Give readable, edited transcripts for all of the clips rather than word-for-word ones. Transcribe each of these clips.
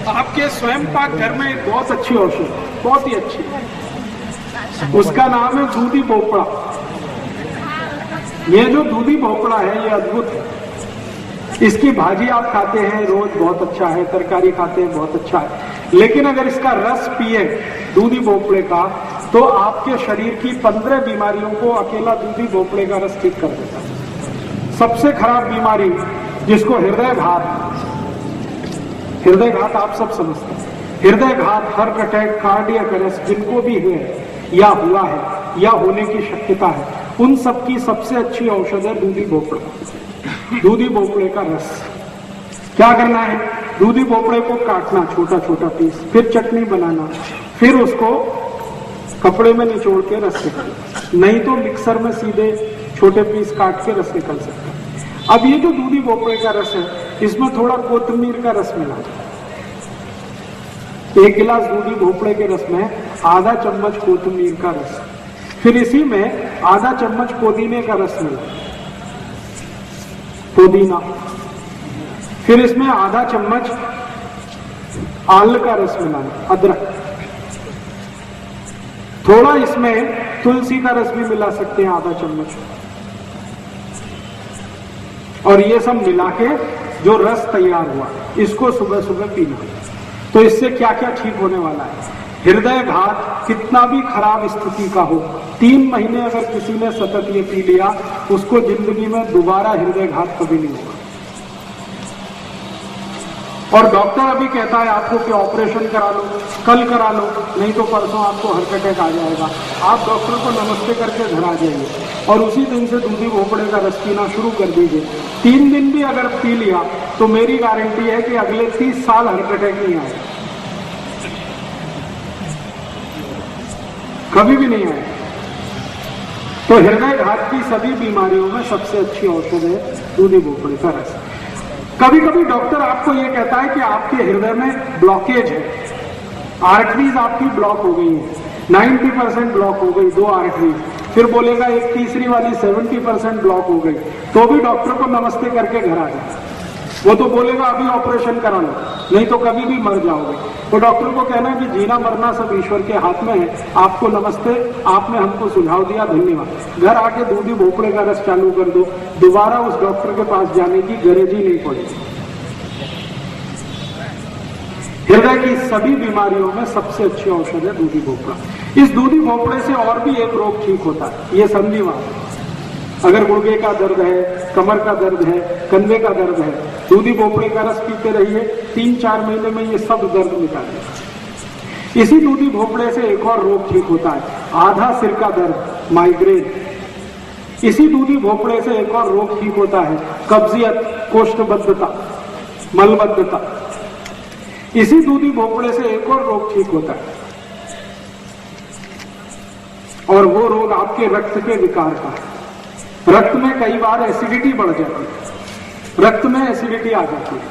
आपके स्वयं पाक घर में एक बहुत अच्छी औषधि, बहुत ही अच्छी, उसका नाम है दूधी भोपड़ा। ये जो दूधी भोपड़ा है ये अद्भुत है। इसकी भाजी आप खाते हैं रोज, बहुत अच्छा है, तरकारी खाते हैं, बहुत अच्छा है, लेकिन अगर इसका रस पिए दूधी भोपड़े का तो आपके शरीर की 15 बीमारियों को अकेला दूधी भोपड़े का रस ठीक कर देता है। सबसे खराब बीमारी जिसको हृदय घात आप सब समझते हैं, हृदय घात, हार्ट अटैक, कार्डियक अरेस्ट जिनको भी हुए या हुआ है या होने की शक्यता है, उन सब की सबसे अच्छी औषध है दूधी भोपड़ा। दूधी भोपड़े का रस। क्या करना है? दूधी भोपड़े को काटना छोटा छोटा पीस, फिर चटनी बनाना, फिर उसको कपड़े में निचोड़ के रस निकालना, नहीं तो मिक्सर में सीधे छोटे पीस काट के रस निकल सकता है। अब ये जो दूधी भोपड़े का रस है, इसमें थोड़ा कोथिमीर का रस मिला। 1 गिलास दूधी भोपड़े के रस में आधा चम्मच कोथिमीर का रस, फिर इसी में आधा चम्मच पुदीने का रस मिला, पुदीना, फिर इसमें आधा चम्मच आल का रस मिलाना, अदरक, थोड़ा इसमें तुलसी का रस भी मिला सकते हैं, आधा चम्मच, और ये सब मिला के जो रस तैयार हुआ इसको सुबह सुबह पीना। तो इससे क्या क्या ठीक होने वाला है? हृदय घात कितना भी खराब स्थिति का हो, 3 महीने अगर किसी ने सतत ये पी लिया, उसको जिंदगी में दोबारा हृदय घात कभी नहीं होगा। और डॉक्टर अभी कहता है आपको कि ऑपरेशन करा लो, कल करा लो, नहीं तो परसों आपको हार्ट अटैक आ जाएगा, आप डॉक्टर को नमस्ते करके घर आ जाइए और उसी दिन से दूधी भोपड़े का रस पीना शुरू कर दीजिए। 3 दिन भी अगर पी लिया तो मेरी गारंटी है कि अगले 30 साल हार्ट अटैक नहीं आएगा, कभी भी नहीं आएगा। तो हृदय घात की सभी बीमारियों में सबसे अच्छी औषध है दूधी भोपड़े का रस। कभी कभी डॉक्टर आपको यह कहता है कि आपके हृदय में ब्लॉकेज है, आर्टरीज आपकी ब्लॉक हो गई है, 90% ब्लॉक हो गई, 2 आर्टरीज, फिर बोलेगा एक तीसरी वाली 70% ब्लॉक हो गई, तो भी डॉक्टर को नमस्ते करके घर आ जाए। वो तो बोलेगा अभी ऑपरेशन करा लो, नहीं तो कभी भी मर जाओगे। तो डॉक्टर को कहना कि जीना मरना सब ईश्वर के हाथ में है, आपको नमस्ते, आपने हमको सुझाव दिया, धन्यवाद। घर आके दूधी भोपड़े का रस चालू कर दो, दोबारा उस डॉक्टर के पास जाने की गरज ही नहीं पड़ेगी। हृदय की सभी बीमारियों में सबसे अच्छी औषध है दूधी भोपड़ा। इस दूधी भोपड़े से और भी एक रोग ठीक होता है, ये संधिवात। अगर गुर्गे का दर्द है, कमर का दर्द है, कंधे का दर्द है, दूधी भोपड़े का रस पीते रहिए, 3-4 महीने में ये सब दर्द मिटाएगा। इसी दूधी भोपड़े से एक और रोग ठीक होता है, आधा सिर का दर्द, माइग्रेन। इसी दूधी भोपड़े से एक और रोग ठीक होता है, कब्जियत, कोष्ठबद्धता, मलबद्धता। इसी दूधी भोपड़े से एक और रोग ठीक होता है, और वो रोग आपके रक्त के विकार का है। रक्त में कई बार एसिडिटी बढ़ जाती है, रक्त में एसिडिटी आ जाती है।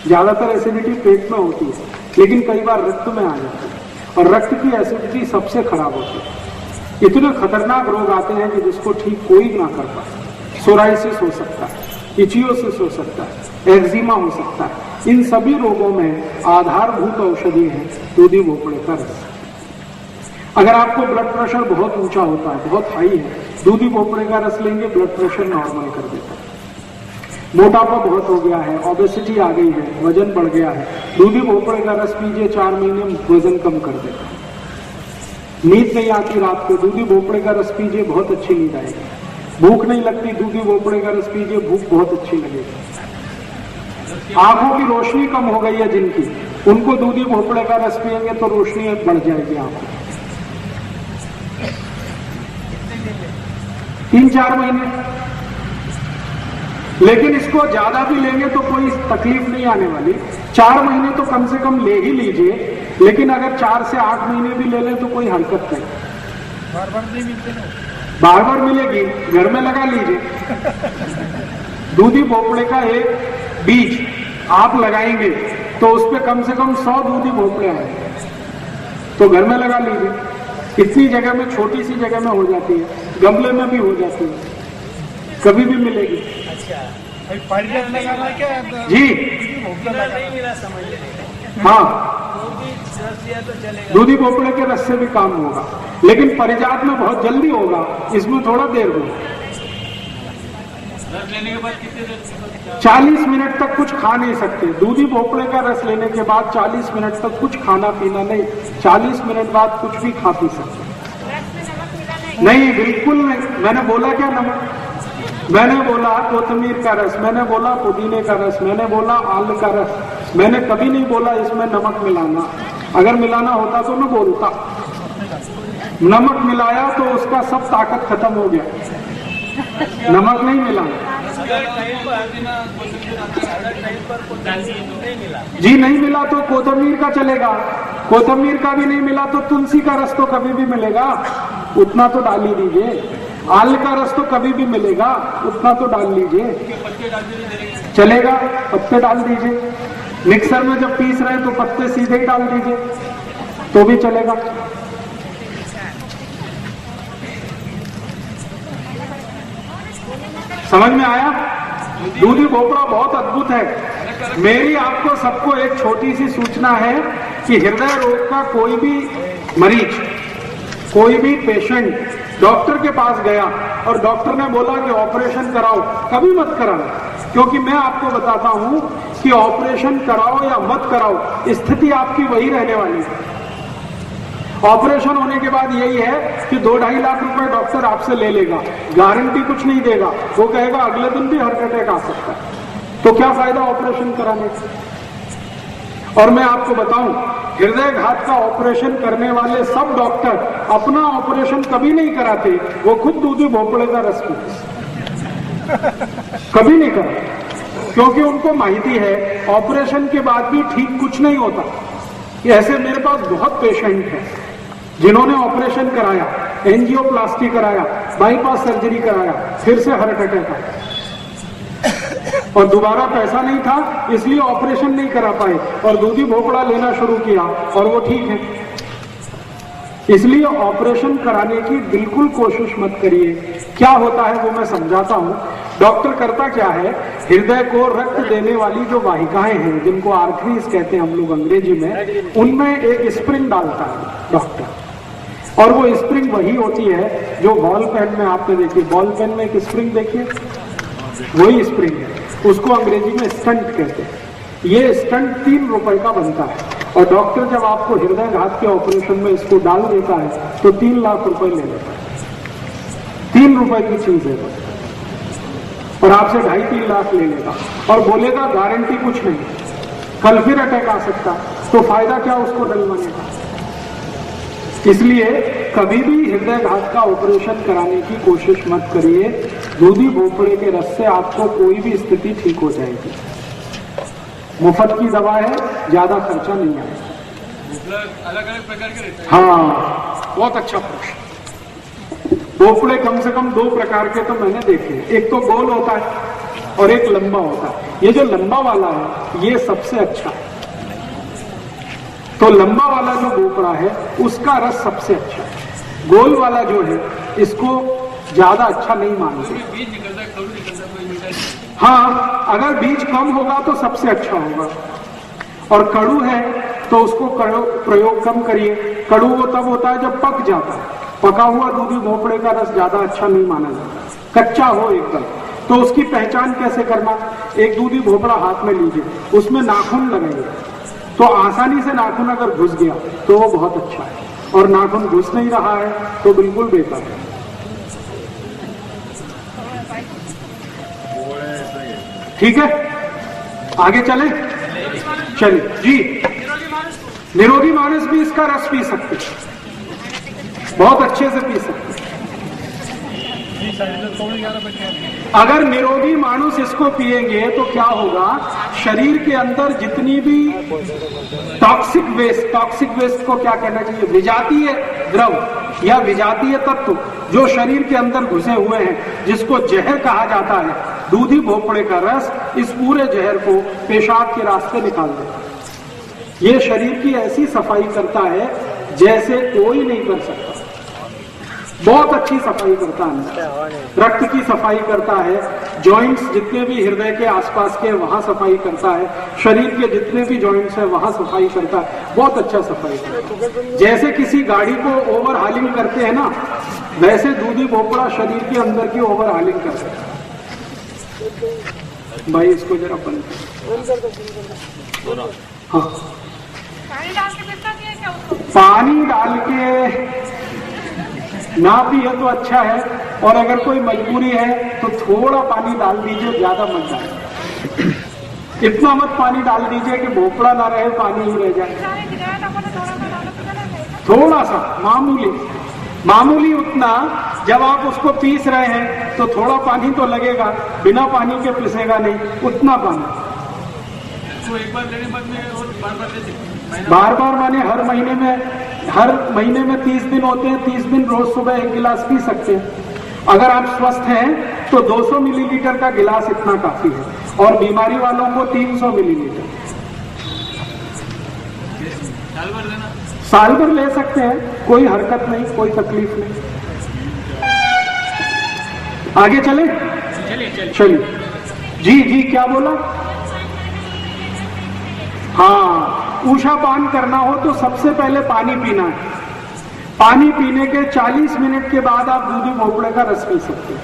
ज्यादातर एसिडिटी पेट में होती है, लेकिन कई बार रक्त में आ जाती है, और रक्त की एसिडिटी सबसे खराब होती है। इतने खतरनाक रोग आते हैं कि जिसको ठीक कोई ना कर पाए। सोराइसिस हो सकता है, इचियोसिस हो सकता है, एक्जिमा हो सकता है। इन सभी रोगों में आधारभूत औषधि है दूधी भोपड़े का रस। अगर आपको ब्लड प्रेशर बहुत ऊंचा होता है, बहुत हाई है, दूधी भोपड़े का रस लेंगे, ब्लड प्रेशर नॉर्मल कर देता है। मोटापा बहुत हो गया है, ओबेसिटी आ गई है, वजन बढ़ गया है, दूधी भोपड़े का रस पीजिए, 4 महीने में वजन कम कर देता है। नींद नहीं आती रात को, दूधी भोपड़े का रस पीजिए, बहुत अच्छी नींद आएगी। भूख नहीं लगती, दूधी भोपड़े का रस पीजिए, भूख बहुत अच्छी लगेगी। आंखों की रोशनी कम हो गई है जिनकी, उनको दूधी भोपड़े का रस पिएंगे तो रोशनी बढ़ जाएगी आंखों। 3-4 महीने, लेकिन इसको ज्यादा भी लेंगे तो कोई तकलीफ नहीं आने वाली। 4 महीने तो कम से कम ले ही लीजिए, लेकिन अगर 4 से 8 महीने भी ले लें तो कोई हरकत नहीं। बार बार नहीं मिलते ना, बार बार मिलेगी, घर में लगा लीजिए। दूधी भोपड़े का एक बीज आप लगाएंगे तो उस पर कम से कम 100 दूधी भोपड़े आएंगे, तो घर में लगा लीजिए। इतनी जगह में, छोटी सी जगह में हो जाती है, गमले में भी हो जाती है, कभी भी मिलेगी। अच्छा, भाई परिजन लगाना है क्या? जी भोपला नहीं मिला समझ लेंगे, हाँ, वो भी रस दिया तो चलेगा। दूधी भोपड़े के रस से भी काम होगा, लेकिन परिजात में बहुत जल्दी होगा, इसमें थोड़ा देर होगा। रस लेने के बाद कितने देर? 40 मिनट तक कुछ खा नहीं सकते। दूधी भोपड़े का रस लेने के बाद 40 मिनट तक कुछ खाना पीना नहीं, 40 मिनट बाद कुछ भी खा पी सकते। नहीं, बिल्कुल नहीं। मैंने बोला क्या नमक? मैंने बोला कोतमीर का रस, मैंने बोला पुदीने का रस, मैंने बोला आल का रस। मैंने कभी नहीं बोला इसमें नमक मिलाना। अगर मिलाना होता तो मैं बोलता। नमक मिलाया तो उसका सब ताकत खत्म हो गया। नमक नहीं मिलाना। अगर टाइम पर नहीं मिला, जी नहीं मिला तो कोतमीर का चलेगा। कोतमीर का भी नहीं मिला तो तुलसी का रस तो कभी भी मिलेगा, उतना तो डाल ही दीजिए। आल का रस तो कभी भी मिलेगा, उतना तो डाल लीजिए, चलेगा। पत्ते डाल दीजिए। मिक्सर में जब पीस रहे तो पत्ते सीधे ही डाल दीजिए तो भी चलेगा। समझ में आया? दूधी भोपड़ा बहुत अद्भुत है। मेरी आपको सबको एक छोटी सी सूचना है कि हृदय रोग का कोई भी मरीज, कोई भी पेशेंट डॉक्टर के पास गया और डॉक्टर ने बोला कि ऑपरेशन कराओ, कभी मत कराओ, क्योंकि मैं आपको बताता हूं कि ऑपरेशन कराओ या मत कराओ, स्थिति आपकी वही रहने वाली है। ऑपरेशन होने के बाद यही है कि 2-2.5 लाख रुपए डॉक्टर आपसे ले लेगा, गारंटी कुछ नहीं देगा। वो कहेगा अगले दिन भी हार्ट अटैक आ सकता है, तो क्या फायदा ऑपरेशन कराने का? और मैं आपको बताऊं, हृदय घात का ऑपरेशन करने वाले सब डॉक्टर अपना ऑपरेशन कभी नहीं कराते, वो खुद दूधी भोपड़े का रस पीते, कभी नहीं कराते, क्योंकि उनको माहिती है ऑपरेशन के बाद भी ठीक कुछ नहीं होता। ऐसे मेरे पास बहुत पेशेंट हैं जिन्होंने ऑपरेशन कराया, एंजियोप्लास्टी कराया, बाईपास सर्जरी कराया, फिर से हार्ट अटैक आया और दोबारा पैसा नहीं था इसलिए ऑपरेशन नहीं करा पाए और दूधी भोपड़ा लेना शुरू किया और वो ठीक है। इसलिए ऑपरेशन कराने की बिल्कुल कोशिश मत करिए। क्या होता है वो मैं समझाता हूं। डॉक्टर करता क्या है, हृदय को रक्त देने वाली जो वाहिकाएं हैं, जिनको आर्टरीज कहते हैं हम लोग अंग्रेजी में, उनमें एक स्प्रिंग डालता है डॉक्टर, और वो स्प्रिंग वही होती है जो बॉल पेन में आपने देखी, बॉल पेन में एक स्प्रिंग देखिए, वही स्प्रिंग है, उसको अंग्रेजी में स्टंट कहते हैं। ये स्टंट 3 रुपए का बनता है और डॉक्टर जब आपको हृदय घात के ऑपरेशन में इसको डाल देता है तो 3 लाख रुपए ले लेता है। 3 रुपए की चीज है और आपसे 2.5-3 लाख ले लेगा और बोलेगा गारंटी कुछ नहीं, कल फिर अटैक आ सकता, तो फायदा क्या उसको डलवाने का। इसलिए कभी भी हृदय घात का ऑपरेशन कराने की कोशिश मत करिए। दूधी भोपड़े के रस से आपको कोई भी स्थिति ठीक हो जाएगी। मुफ्त की दवा है, ज्यादा खर्चा नहीं आएगा। अलग अलग प्रकार के रहते हैं। हाँ, बहुत अच्छा प्रश्न। भोपड़े कम से कम 2 प्रकार के तो मैंने देखे, एक तो गोल होता है और एक लंबा होता है। ये जो लंबा वाला है ये सबसे अच्छा है। तो लंबा वाला जो भोपड़ा है उसका रस सबसे अच्छा है। गोल वाला जो है इसको ज्यादा अच्छा नहीं मानते। बीज निकलता है, खरू निकलता है, कोई मीठा नहीं। हाँ, अगर बीज कम होगा तो सबसे अच्छा होगा, और कड़ू है तो उसको प्रयोग कम करिए। कड़ू वो तब होता है जब पक जाता है। पका हुआ दूधी भोपड़े का रस ज्यादा अच्छा नहीं माना जाता। कच्चा हो एकदम, तो उसकी पहचान कैसे करना? एक दूधी भोपड़ा हाथ में लीजिए, उसमें नाखून लगाइए, तो आसानी से नाखून अगर घुस गया तो वो बहुत अच्छा है, और नाखून घुस नहीं रहा है तो बिल्कुल बेकार है। ठीक है, आगे चले? चलिए जी। निरोगी मानस भी इसका रस पी सकते, बहुत अच्छे से पी सकते। अगर निरोगी मानुष इसको पिएंगे तो क्या होगा, शरीर के अंदर जितनी भी टॉक्सिक वेस्ट को क्या कहना चाहिए, विजातीय द्रव या विजातीय तत्व जो शरीर के अंदर घुसे हुए हैं, जिसको जहर कहा जाता है, दूधी भोपड़े का रस इस पूरे जहर को पेशाब के रास्ते निकाल देता है। ये शरीर की ऐसी सफाई करता है जैसे कोई नहीं कर सकता। बहुत अच्छी सफाई करता है, रक्त की सफाई करता है, जॉइंट्स जितने भी हृदय के आसपास के वहां सफाई करता है, शरीर के जितने भी जॉइंट्स है वहां सफाई करता है, बहुत अच्छा सफाई करता है। जैसे किसी गाड़ी को ओवर हालिंग करते हैं ना, वैसे दूधी भोपड़ा शरीर के अंदर की ओवर हालिंग करता है। भाई इसको जरा बंद कर। हाँ, पानी डाल के पीता नहीं है क्या उसको? पानी डाल के ना पिए तो अच्छा है, और अगर कोई मजबूरी है तो थोड़ा पानी डाल दीजिए, ज्यादा मत डालिए। इतना मत पानी डाल दीजिए कि भोपड़ा ना रहे, पानी ही रह जाए। सारे गिराया था, मैंने थोड़ा सा डाला तो चला गया। थोड़ा सा मामूली उतना। जब आप उसको पीस रहे हैं तो थोड़ा पानी तो लगेगा, बिना पानी के पिसेगा नहीं, उतना पानी। तो एक बार लेने बाद में और बार बार ले सकते बार बार माने हर महीने में 30 दिन होते हैं, 30 दिन रोज सुबह 1 गिलास पी सकते हैं। अगर आप स्वस्थ हैं तो 200 मिलीलीटर का गिलास इतना काफी है, और बीमारी वालों को 300 मिलीलीटर। साल भर लेना। साल भर ले सकते हैं, कोई हरकत नहीं, कोई तकलीफ नहीं। आगे चले, चलिए। जी क्या बोला? हाँ, ऊषा पान करना हो तो सबसे पहले पानी पीना है। पानी पीने के 40 मिनट के बाद आप दूधी भोपड़े का रस पी सकते हैं।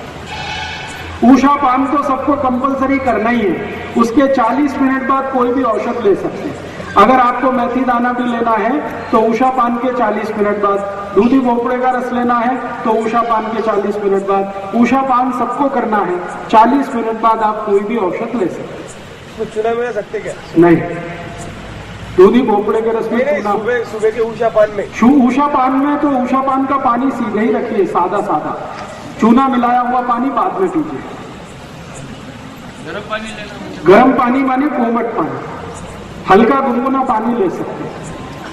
ऊषा पान तो सबको कंपलसरी करना ही है। उसके 40 मिनट बाद कोई भी औषध ले सकते हैं। अगर आपको मेथी दाना भी लेना है तो ऊषा पान के 40 मिनट बाद, दूधी भोपड़े का रस लेना है तो ऊषा पान के 40 मिनट बाद। ऊषा पान सबको करना है, 40 मिनट बाद आप कोई भी औषध ले सकते हैं। चूना में सकते क्या? नहीं, दूधी भोपड़े के रस में चूना। सुबह के ऊषा पान में, ऊषा पान में तो ऊषा पान का पानी सीधे ही रखिए, सादा। चूना मिलाया हुआ पानी बाद में पीजिए। गर्म पानी लेना। गर्म पानी माने कोमट पानी, हल्का गुनगुना पानी ले सकते हैं।